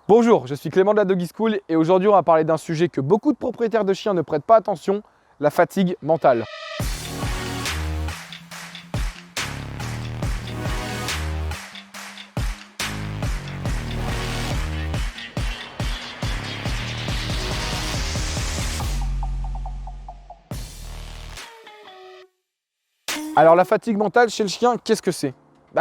Bonjour, je suis Clément de la Doggy School et aujourd'hui on va parler d'un sujet que beaucoup de propriétaires de chiens ne prêtent pas attention, la fatigue mentale. Alors la fatigue mentale chez le chien, qu'est-ce que c'est?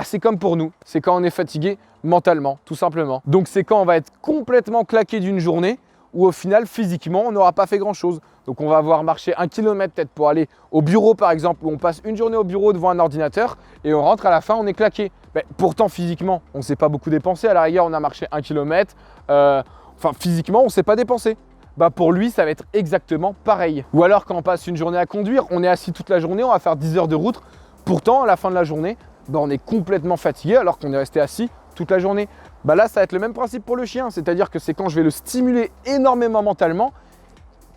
C'est comme pour nous, c'est quand on est fatigué mentalement, tout simplement. Donc c'est quand on va être complètement claqué d'une journée où au final, physiquement, on n'aura pas fait grand-chose. Donc on va avoir marché 1 kilomètre peut-être pour aller au bureau par exemple, où on passe une journée au bureau devant un ordinateur et on rentre à la fin, on est claqué. Pourtant physiquement, on ne s'est pas beaucoup dépensé. À la rigueur, on a marché 1 kilomètre. Physiquement, on ne s'est pas dépensé. Pour lui, ça va être exactement pareil. Ou alors quand on passe une journée à conduire, on est assis toute la journée, on va faire 10 heures de route. Pourtant, à la fin de la journée, on est complètement fatigué alors qu'on est resté assis toute la journée. Là, ça va être le même principe pour le chien. C'est-à-dire que c'est quand je vais le stimuler énormément mentalement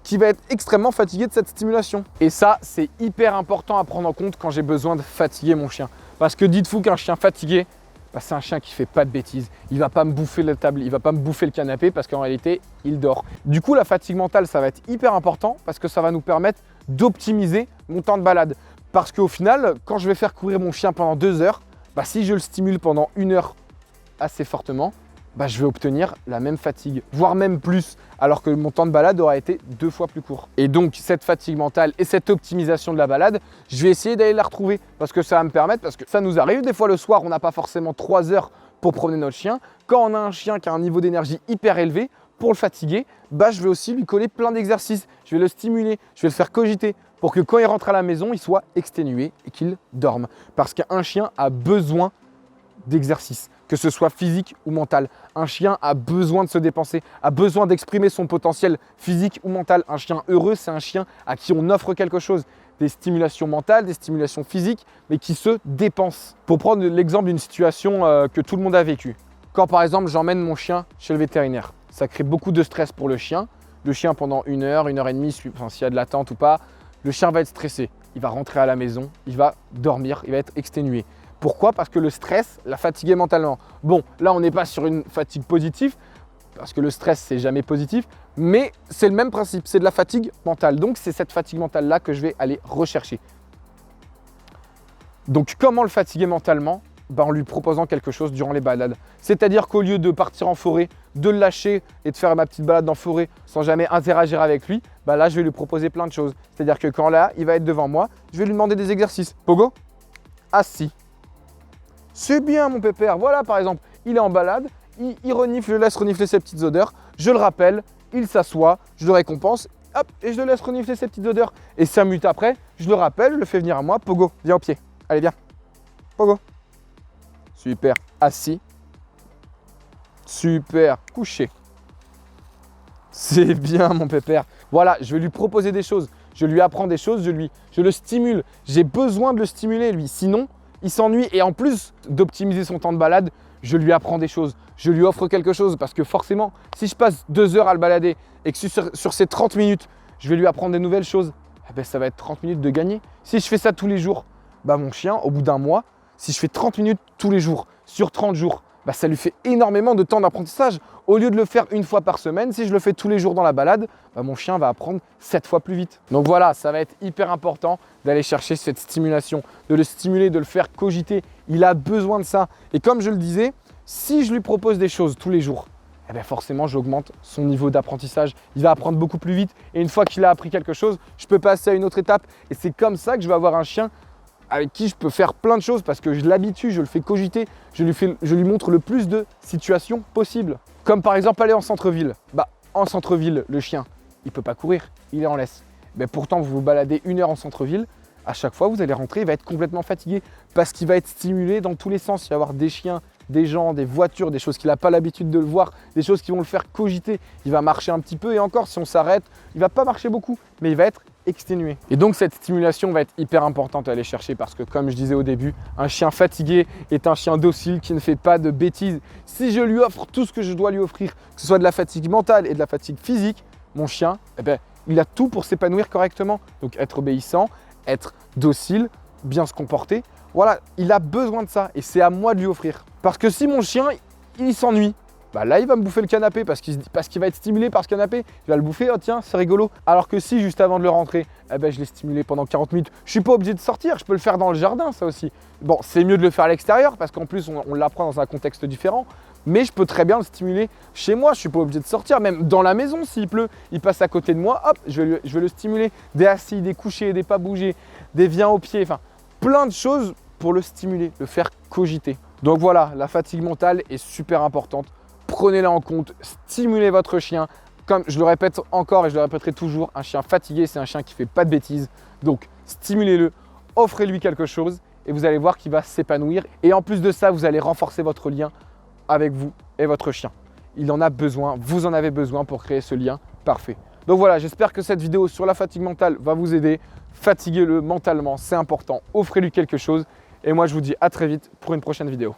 qu'il va être extrêmement fatigué de cette stimulation. Et ça, c'est hyper important à prendre en compte quand j'ai besoin de fatiguer mon chien. Parce que dites-vous qu'un chien fatigué, c'est un chien qui fait pas de bêtises. Il va pas me bouffer la table, il va pas me bouffer le canapé parce qu'en réalité, il dort. Du coup, la fatigue mentale, ça va être hyper important parce que ça va nous permettre d'optimiser mon temps de balade. Parce qu'au final, quand je vais faire courir mon chien pendant 2 heures, si je le stimule pendant 1 heure assez fortement, je vais obtenir la même fatigue, voire même plus, alors que mon temps de balade aura été 2 fois plus court. Et donc, cette fatigue mentale et cette optimisation de la balade, je vais essayer d'aller la retrouver parce que ça va me permettre, parce que ça nous arrive des fois le soir, on n'a pas forcément 3 heures pour promener notre chien. Quand on a un chien qui a un niveau d'énergie hyper élevé, pour le fatiguer, je vais aussi lui coller plein d'exercices. Je vais le stimuler, je vais le faire cogiter pour que quand il rentre à la maison, il soit exténué et qu'il dorme. Parce qu'un chien a besoin d'exercice, que ce soit physique ou mental. Un chien a besoin de se dépenser, a besoin d'exprimer son potentiel physique ou mental. Un chien heureux, c'est un chien à qui on offre quelque chose. Des stimulations mentales, des stimulations physiques, mais qui se dépensent. Pour prendre l'exemple d'une situation que tout le monde a vécue. Quand par exemple, j'emmène mon chien chez le vétérinaire, ça crée beaucoup de stress pour le chien. Le chien pendant 1 heure, 1 heure et demie, s'il y a de l'attente ou pas, le chien va être stressé. Il va rentrer à la maison, il va dormir, il va être exténué. Pourquoi? Parce que le stress l'a fatigué mentalement. Bon, là, on n'est pas sur une fatigue positive, parce que le stress, c'est jamais positif, mais c'est le même principe, c'est de la fatigue mentale. Donc, c'est cette fatigue mentale-là que je vais aller rechercher. Donc, comment le fatiguer mentalement? En lui proposant quelque chose durant les balades. C'est-à-dire qu'au lieu de partir en forêt, de le lâcher et de faire ma petite balade en forêt sans jamais interagir avec lui, là, je vais lui proposer plein de choses. C'est-à-dire que quand là, il va être devant moi, je vais lui demander des exercices. Pogo, assis. C'est bien mon pépère. Voilà par exemple, il est en balade, il renifle, je le laisse renifler ses petites odeurs. Je le rappelle, il s'assoit, je le récompense, hop, et je le laisse renifler ses petites odeurs. Et 5 minutes après, je le rappelle, je le fais venir à moi. Pogo, viens au pied. Allez, viens. Pogo. Super. Assis. Super. Couché. C'est bien mon pépère. Voilà, je vais lui proposer des choses. Je lui apprends des choses, je le stimule. J'ai besoin de le stimuler lui, sinon il s'ennuie. Et en plus d'optimiser son temps de balade, je lui apprends des choses. Je lui offre quelque chose parce que forcément, si je passe 2 heures à le balader et que sur ces 30 minutes, je vais lui apprendre des nouvelles choses, ça va être 30 minutes de gagner. Si je fais ça tous les jours, mon chien, au bout d'un mois, si je fais 30 minutes tous les jours, sur 30 jours, ça lui fait énormément de temps d'apprentissage. Au lieu de le faire 1 fois par semaine, si je le fais tous les jours dans la balade, mon chien va apprendre 7 fois plus vite. Donc voilà, ça va être hyper important d'aller chercher cette stimulation, de le stimuler, de le faire cogiter. Il a besoin de ça. Et comme je le disais, si je lui propose des choses tous les jours, forcément, j'augmente son niveau d'apprentissage. Il va apprendre beaucoup plus vite. Et une fois qu'il a appris quelque chose, je peux passer à une autre étape. Et c'est comme ça que je vais avoir un chien avec qui je peux faire plein de choses parce que je l'habitue, je le fais cogiter, je lui montre le plus de situations possibles. Comme par exemple aller en centre-ville. En centre-ville, le chien, il ne peut pas courir, il est en laisse. Pourtant, vous vous baladez 1 heure en centre-ville, à chaque fois, vous allez rentrer, il va être complètement fatigué parce qu'il va être stimulé dans tous les sens. Il va y avoir des chiens, des gens, des voitures, des choses qu'il n'a pas l'habitude de le voir, des choses qui vont le faire cogiter. Il va marcher un petit peu et encore, si on s'arrête, il ne va pas marcher beaucoup, mais il va être exténué. Et donc cette stimulation va être hyper importante à aller chercher parce que comme je disais au début, un chien fatigué est un chien docile qui ne fait pas de bêtises. Si je lui offre tout ce que je dois lui offrir, que ce soit de la fatigue mentale et de la fatigue physique, mon chien, il a tout pour s'épanouir correctement. Donc être obéissant, être docile, bien se comporter. Voilà, il a besoin de ça et c'est à moi de lui offrir. Parce que si mon chien, il s'ennuie, bah là, il va me bouffer le canapé parce qu'il va être stimulé par ce canapé. Il va le bouffer, oh tiens, c'est rigolo. Alors que si, juste avant de le rentrer, eh ben, je l'ai stimulé pendant 40 minutes, je suis pas obligé de sortir, je peux le faire dans le jardin, ça aussi. Bon, c'est mieux de le faire à l'extérieur parce qu'en plus, on l'apprend dans un contexte différent. Mais je peux très bien le stimuler chez moi, je suis pas obligé de sortir, même dans la maison s'il pleut, il passe à côté de moi, hop, je vais le stimuler. Des assis, des couchés, des pas bouger, des viens au pied, enfin plein de choses pour le stimuler, le faire cogiter. Donc voilà, la fatigue mentale est super importante. Prenez-la en compte, stimulez votre chien. Comme je le répète encore et je le répéterai toujours, un chien fatigué, c'est un chien qui ne fait pas de bêtises. Donc stimulez-le, offrez-lui quelque chose et vous allez voir qu'il va s'épanouir. Et en plus de ça, vous allez renforcer votre lien avec vous et votre chien. Il en a besoin, vous en avez besoin pour créer ce lien parfait. Donc voilà, j'espère que cette vidéo sur la fatigue mentale va vous aider. Fatiguez-le mentalement, c'est important. Offrez-lui quelque chose. Et moi, je vous dis à très vite pour une prochaine vidéo.